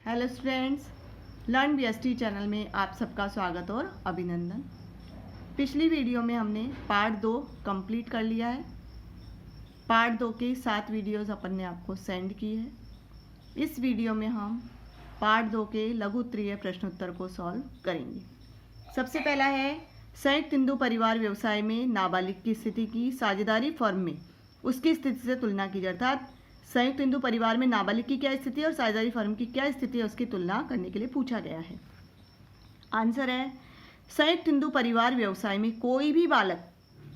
Hello students, learn BST channel में आप सबका स्वागत और अभिनंदन। पिछली वीडियो में हमने पार्ट 2 कंप्लीट कर लिया है। पार्ट 2 के 7 वीडियोस अपन ने आपको सेंड की है। इस वीडियो में हम पार्ट 2 के लघु उत्तरीय प्रश्नोत्तर को सॉल्व करेंगे। सबसे पहला है, संयुक्त हिंदू परिवार व्यवसाय में नाबालिग की स्थिति की साझेदारी फर्म में उसकी स्थिति से तुलना की जाए। अर्थात संयुक्त हिंदू परिवार में नाबालिग की क्या स्थिति है और साझेदारी फर्म की क्या स्थिति है, उसकी तुलना करने के लिए पूछा गया है। आंसर है, संयुक्त हिंदू परिवार व्यवसाय में कोई भी बालक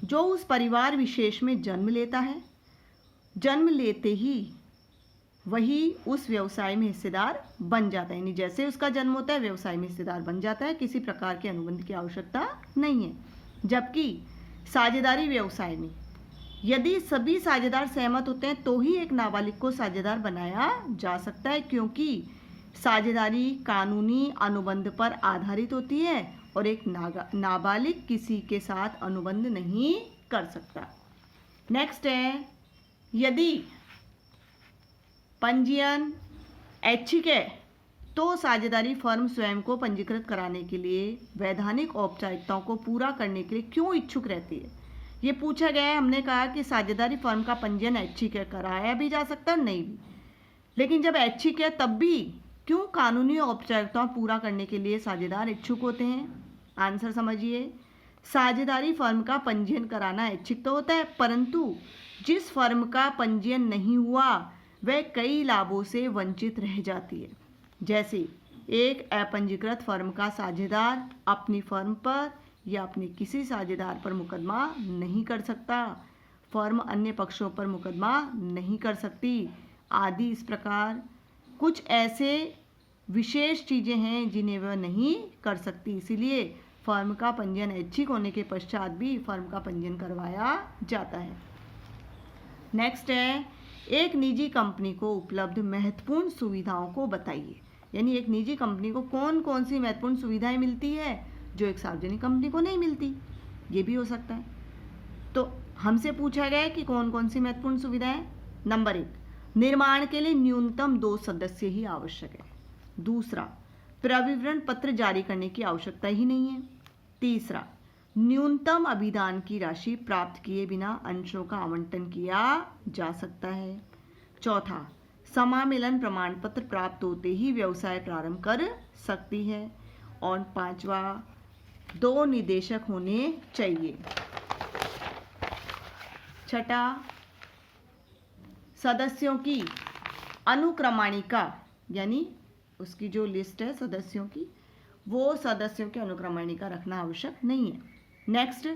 जो उस परिवार विशेष में जन्म लेता है, जन्म लेते ही वही उस व्यवसाय में हिस्सेदार बन जाता है। यानी जैसे उसका जन्म होता है व्यवसाय में हिस्सेदार बन जाता है, किसी प्रकार के अनुबंध की आवश्यकता नहीं है। जबकि साझेदारी व्यवसाय में यदि सभी साझेदार सहमत होते हैं तो ही एक नाबालिग को साझेदार बनाया जा सकता है, क्योंकि साझेदारी कानूनी अनुबंध पर आधारित होती है और एक नाबालिग किसी के साथ अनुबंध नहीं कर सकता। नेक्स्ट है, यदि पंजीयन ऐच्छिक है तो साझेदारी फर्म स्वयं को पंजीकृत कराने के लिए वैधानिक औपचारिकताओं को पूरा करने के लिए क्यों इच्छुक रहती है। ये पूछा गया है। हमने कहा कि साझेदारी फर्म का पंजीयन ऐच्छिक है, कराया भी जा सकता है नहीं भी, लेकिन जब ऐच्छिक है तब भी क्यों कानूनी औपचारिकताओं पूरा करने के लिए साझेदार इच्छुक होते हैं। आंसर समझिए, साझेदारी फर्म का पंजीयन कराना ऐच्छिक तो होता है, परंतु जिस फर्म का पंजीयन नहीं हुआ वह कई लाभों से वंचित रह जाती है। जैसे एक अपंजीकृत फर्म का साझेदार अपनी फर्म पर या अपने किसी साझेदार पर मुकदमा नहीं कर सकता, फर्म अन्य पक्षों पर मुकदमा नहीं कर सकती आदि। इस प्रकार कुछ ऐसे विशेष चीज़ें हैं जिन्हें वह नहीं कर सकती, इसीलिए फर्म का पंजीयन ऐच्छिक होने के पश्चात भी फर्म का पंजीयन करवाया जाता है। नेक्स्ट है, एक निजी कंपनी को उपलब्ध महत्वपूर्ण सुविधाओं को बताइए। यानी एक निजी कंपनी को कौन कौन सी महत्वपूर्ण सुविधाएं मिलती है जो एक सार्वजनिक कंपनी को नहीं मिलती, ये भी हो सकता है। तो हमसे पूछा गया है कि कौन कौन सी महत्वपूर्ण सुविधाएं। नंबर 1, निर्माण के लिए न्यूनतम 2 सदस्य ही आवश्यक है। दूसरा, प्रविवरण पत्र जारी करने की आवश्यकता ही नहीं है। तीसरा, न्यूनतम अभिदान की राशि प्राप्त किए बिना अंशों का आवंटन किया जा सकता है। चौथा, समामिलन प्रमाण पत्र प्राप्त होते ही व्यवसाय प्रारंभ कर सकती है। और पांचवा, 2 निदेशक होने चाहिए। छठा, सदस्यों की अनुक्रमणिका, यानी उसकी जो लिस्ट है सदस्यों की, वो सदस्यों की अनुक्रमणिका रखना आवश्यक नहीं है। नेक्स्ट,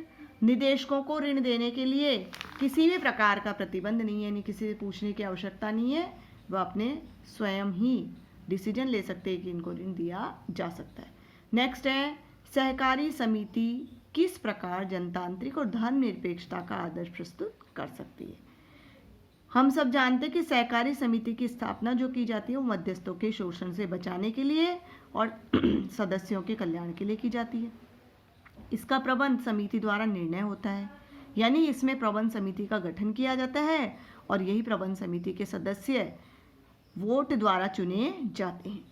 निदेशकों को ऋण देने के लिए किसी भी प्रकार का प्रतिबंध नहीं है, यानी किसी से पूछने की आवश्यकता नहीं है, वह अपने स्वयं ही डिसीजन ले सकते हैं कि इनको ऋण दिया जा सकता है। नेक्स्ट है, सहकारी समिति किस प्रकार जनतांत्रिक और धर्मनिरपेक्षता का आदर्श प्रस्तुत कर सकती है। हम सब जानते हैं कि सहकारी समिति की स्थापना जो की जाती है वो मध्यस्थों के शोषण से बचाने के लिए और सदस्यों के कल्याण के लिए की जाती है। इसका प्रबंध समिति द्वारा निर्णय होता है, यानी इसमें प्रबंध समिति का गठन किया जाता है और यही प्रबंध समिति के सदस्य वोट द्वारा चुने जाते हैं।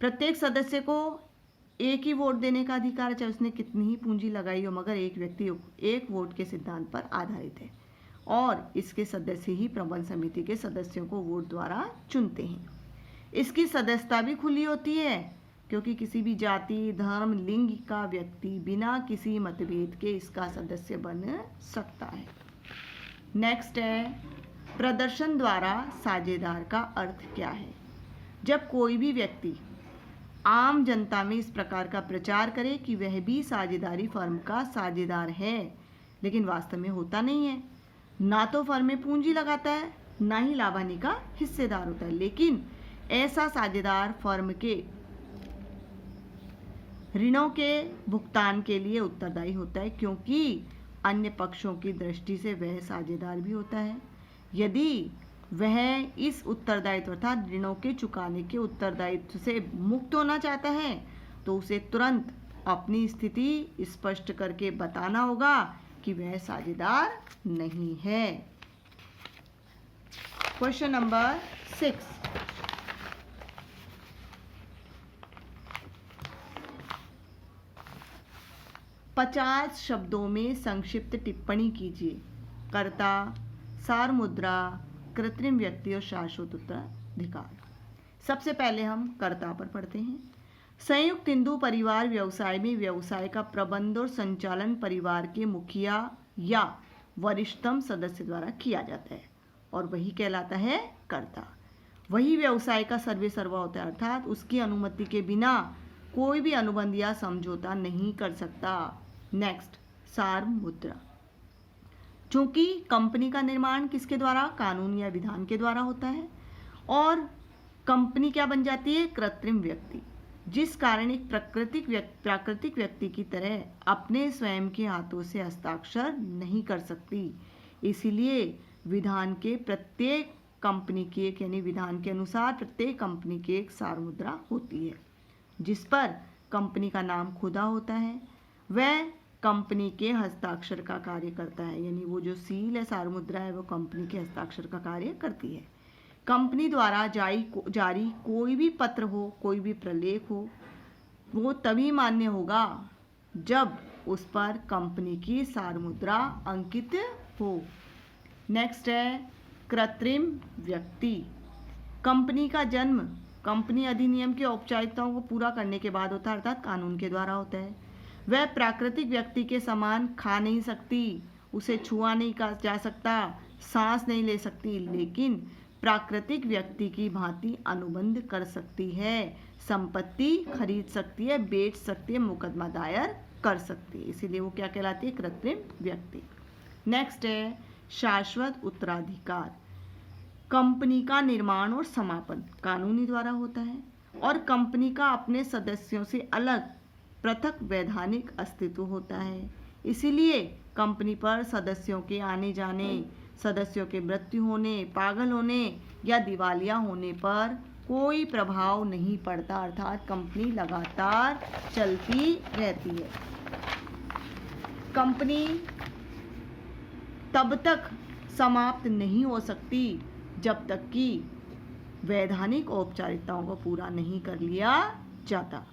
प्रत्येक सदस्य को एक ही वोट देने का अधिकार है, चाहे उसने कितनी ही पूंजी लगाई हो, मगर एक व्यक्ति एक वोट के सिद्धांत पर आधारित है और इसके सदस्य ही प्रबंध समिति के सदस्यों को वोट द्वारा चुनते हैं। इसकी सदस्यता भी खुली होती है, क्योंकि किसी भी जाति, धर्म, लिंग का व्यक्ति बिना किसी मतभेद के इसका सदस्य बन सकता है। नेक्स्ट है, प्रदर्शन द्वारा साझेदार का अर्थ क्या है। जब कोई भी व्यक्ति आम जनता में इस प्रकार का प्रचार करे कि वह भी साझेदारी फर्म का साझेदार है, लेकिन वास्तव में होता नहीं है, ना तो फर्म में पूंजी लगाता है ना ही लाभानी का हिस्सेदार होता है, लेकिन ऐसा साझेदार फर्म के ऋणों के भुगतान के लिए उत्तरदायी होता है, क्योंकि अन्य पक्षों की दृष्टि से वह साझेदार भी होता है। यदि वह इस उत्तरदायित्व अर्थात ऋणों के चुकाने के उत्तरदायित्व से मुक्त होना चाहता है तो उसे तुरंत अपनी स्थिति स्पष्ट करके बताना होगा कि वह साझेदार नहीं है। क्वेश्चन नंबर 6, 50 शब्दों में संक्षिप्त टिप्पणी कीजिए। कर्ता, सार मुद्रा, कृत्रिम व्यक्ति और शाश्वत उत्तराधिकार। सबसे पहले हम कर्ता पर पढ़ते हैं। संयुक्त हिंदू परिवार व्यवसाय में व्यवसाय का प्रबंध और संचालन परिवार के मुखिया या वरिष्ठतम सदस्य द्वारा किया जाता है और वही कहलाता है कर्ता। वही व्यवसाय का सर्वे सर्वा होता है, अर्थात उसकी अनुमति के बिना कोई भी अनुबंध या समझौता नहीं कर सकता। नेक्स्ट, सार मुद्रा। चूंकि कंपनी का निर्माण किसके द्वारा, कानून या विधान के द्वारा होता है और कंपनी क्या बन जाती है, कृत्रिम व्यक्ति, जिस कारण एक प्राकृतिक व्यक्ति की तरह अपने स्वयं के हाथों से हस्ताक्षर नहीं कर सकती। इसीलिए विधान के प्रत्येक कंपनी की एक, यानी विधान के अनुसार प्रत्येक कंपनी की एक सार मुद्रा होती है जिस पर कंपनी का नाम खुदा होता है। वह कंपनी के हस्ताक्षर का कार्य करता है, यानी वो जो सील है, सार मुद्रा है, वो कंपनी के हस्ताक्षर का कार्य करती है। कंपनी द्वारा जारी कोई भी पत्र हो, कोई भी प्रलेख हो, वो तभी मान्य होगा जब उस पर कंपनी की सार मुद्रा अंकित हो। नेक्स्ट है कृत्रिम व्यक्ति। कंपनी का जन्म कंपनी अधिनियम के औपचारिकताओं को पूरा करने के बाद होता है, अर्थात कानून के द्वारा होता है। वह प्राकृतिक व्यक्ति के समान खा नहीं सकती, उसे छुआ नहीं जा सकता, सांस नहीं ले सकती, लेकिन प्राकृतिक व्यक्ति की भांति अनुबंध कर सकती है, संपत्ति खरीद सकती है, बेच सकती है, मुकदमा दायर कर सकती है। इसीलिए वो क्या कहलाती है, कृत्रिम व्यक्ति। नेक्स्ट है शाश्वत उत्तराधिकार। कंपनी का निर्माण और समापन कानूनी द्वारा होता है और कंपनी का अपने सदस्यों से अलग पृथक वैधानिक अस्तित्व होता है। इसीलिए कंपनी पर सदस्यों के आने जाने, सदस्यों के मृत्यु होने, पागल होने या दिवालिया होने पर कोई प्रभाव नहीं पड़ता, अर्थात कंपनी लगातार चलती रहती है। कंपनी तब तक समाप्त नहीं हो सकती जब तक कि वैधानिक औपचारिकताओं को पूरा नहीं कर लिया जाता।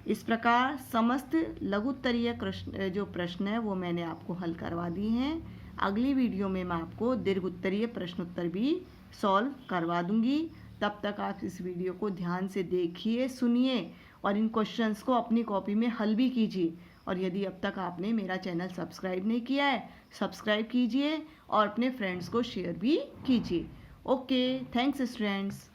इस प्रकार समस्त लघुत्तरीय जो प्रश्न है वो मैंने आपको हल करवा दिए हैं। अगली वीडियो में मैं आपको दीर्घोत्तरीय प्रश्नोत्तर भी सॉल्व करवा दूंगी। तब तक आप इस वीडियो को ध्यान से देखिए, सुनिए और इन क्वेश्चंस को अपनी कॉपी में हल भी कीजिए। और यदि अब तक आपने मेरा चैनल सब्सक्राइब नहीं किया है, सब्सक्राइब कीजिए और अपने फ्रेंड्स को शेयर भी कीजिए। Okay, thanks students.